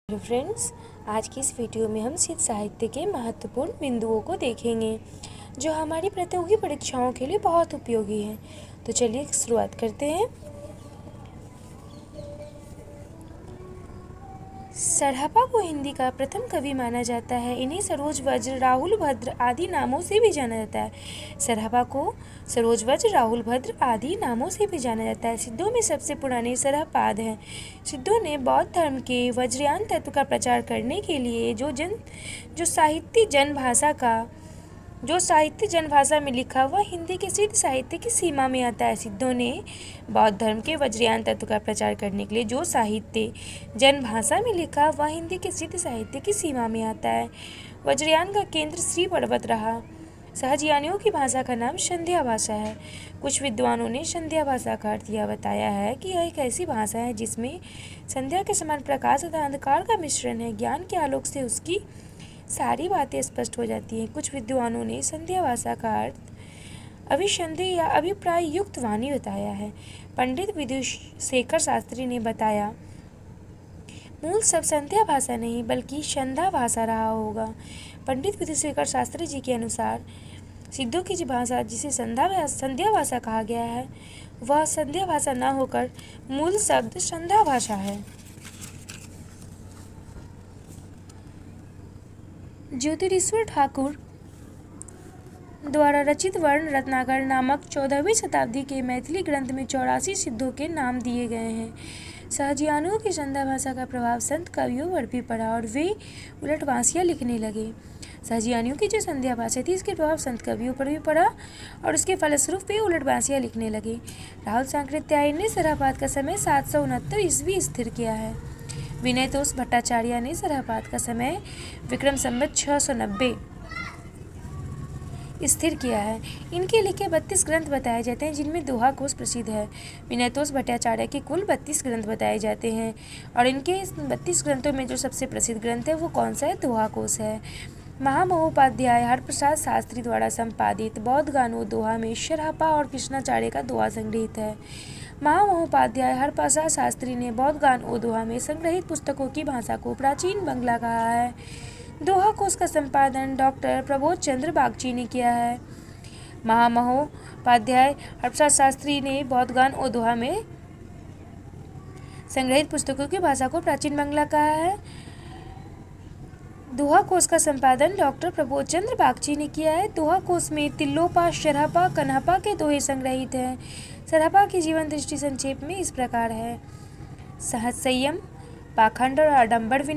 Hello friends, आज की इस वीडियो में हम सिद्ध साहित्य के महत्वपूर्ण बिंदुओं को देखेंगे जो हमारी प्रतियोगी परीक्षाओं के लिए बहुत उपयोगी हैं। तो चलिए शुरुआत करते हैं। सराफा को हिंदी का प्रथम कवि माना जाता है। इन्हें सरोज वज्र, राहुल भद्र आदि नामों से भी जाना जाता है। सराफा को सरोज वज्र, राहुल भद्र आदि नामों से भी जाना जाता है। सिद्धों में सबसे पुराने सराफपाद हैं। सिद्धों ने बौद्ध धर्म के वज्रयान तत्व का प्रचार करने के लिए जो साहित्य जनभाषा में लिखा वह हिंदी के सिद्ध साहित्य की सीमा में आता है। सिद्धों ने बौद्ध धर्म के वज्रयान तत्व का प्रचार करने के लिए जो साहित्य जनभाषा में लिखा वह हिंदी के सिद्ध साहित्य की सीमा में आता है। वज्रयान का केंद्र श्री पर्वत रहा। सहजयानियों की भाषा का नाम संध्या भाषा है। कुछ विद्वानों ने संध्या भाषा का अर्थ यह बताया है कि यह एक ऐसी भाषा है जिसमें संध्या के समान प्रकाश तथा अंधकार का मिश्रण है। ज्ञान के आलोक से उसकी सारी बातें स्पष्ट हो जाती हैं। कुछ विद्वानों ने संध्या भाषा का अर्थ अभिसंधि या अभिप्राय युक्त वाणी बताया है। पंडित विदुशेखर शास्त्री ने बताया, मूल शब्द संध्या भाषा नहीं बल्कि संध्या भाषा रहा होगा। पंडित विदुशेखर शास्त्री जी के अनुसार सिद्धों की भाषा जिसे संध्या भाषा कहा गया है वह संध्या भाषा न होकर मूल शब्द संध्या भाषा है। ज्योतिरीश्वर ठाकुर द्वारा रचित वर्ण रत्नाकर नामक 14वीं शताब्दी के मैथिली ग्रंथ में 84 सिद्धों के नाम दिए गए हैं। सहजियानुओं की संध्या भाषा का प्रभाव संत कवियों पर भी पड़ा और वे उलटवासियाँ लिखने लगे। सहजियानियों की जो संध्या भाषा थी इसके प्रभाव संत कवियों पर भी पड़ा और उसके फलस्वरूप वे उलटवासियाँ लिखने लगे। राहुल सांकृत्यायन ने सराफात का समय 769 ईस्वी स्थिर किया है। विनयतोष भट्टाचार्य ने सराफात का समय विक्रम संवत 690 स्थिर किया है। इनके लिखे 32 ग्रंथ बताए जाते हैं जिनमें दोहा कोश प्रसिद्ध है। विनयतोष भट्टाचार्य के कुल 32 ग्रंथ बताए जाते हैं और इनके 32 ग्रंथों में जो सबसे प्रसिद्ध ग्रंथ है वो कौन सा है? दोहा कोश है। महामहोपाध्याय हरप्रसाद शास्त्री द्वारा संपादित बौद्ध गानो दोहा में सराफा और कृष्णाचार्य का दोहा संग्रहित है। महामहोपाध्याय हरप्रसाद शास्त्री ने बौद्ध गान ओ दोहा में संग्रहित पुस्तकों की भाषा को प्राचीन बांग्ला कहा है। दोहा कोश का संपादन डॉक्टर प्रबोध चंद्र बागची ने किया है। महामहोपाध्याय हरप्रसाद शास्त्री ने बौद्ध गान ओ दोहा में संग्रहित पुस्तकों की भाषा को प्राचीन बांग्ला कहा है। दोहा कोश का संपादन डॉक्टर प्रबोध चंद्र बागची ने किया है। दोहा कोश में तिल्लोपा, सराफा, कन्हापा के दोहे संग्रहित हैं। सराफा की जीवन दृष्टि संक्षेप में इस प्रकार है: सहज संयम, पाखंड और आडंबर विना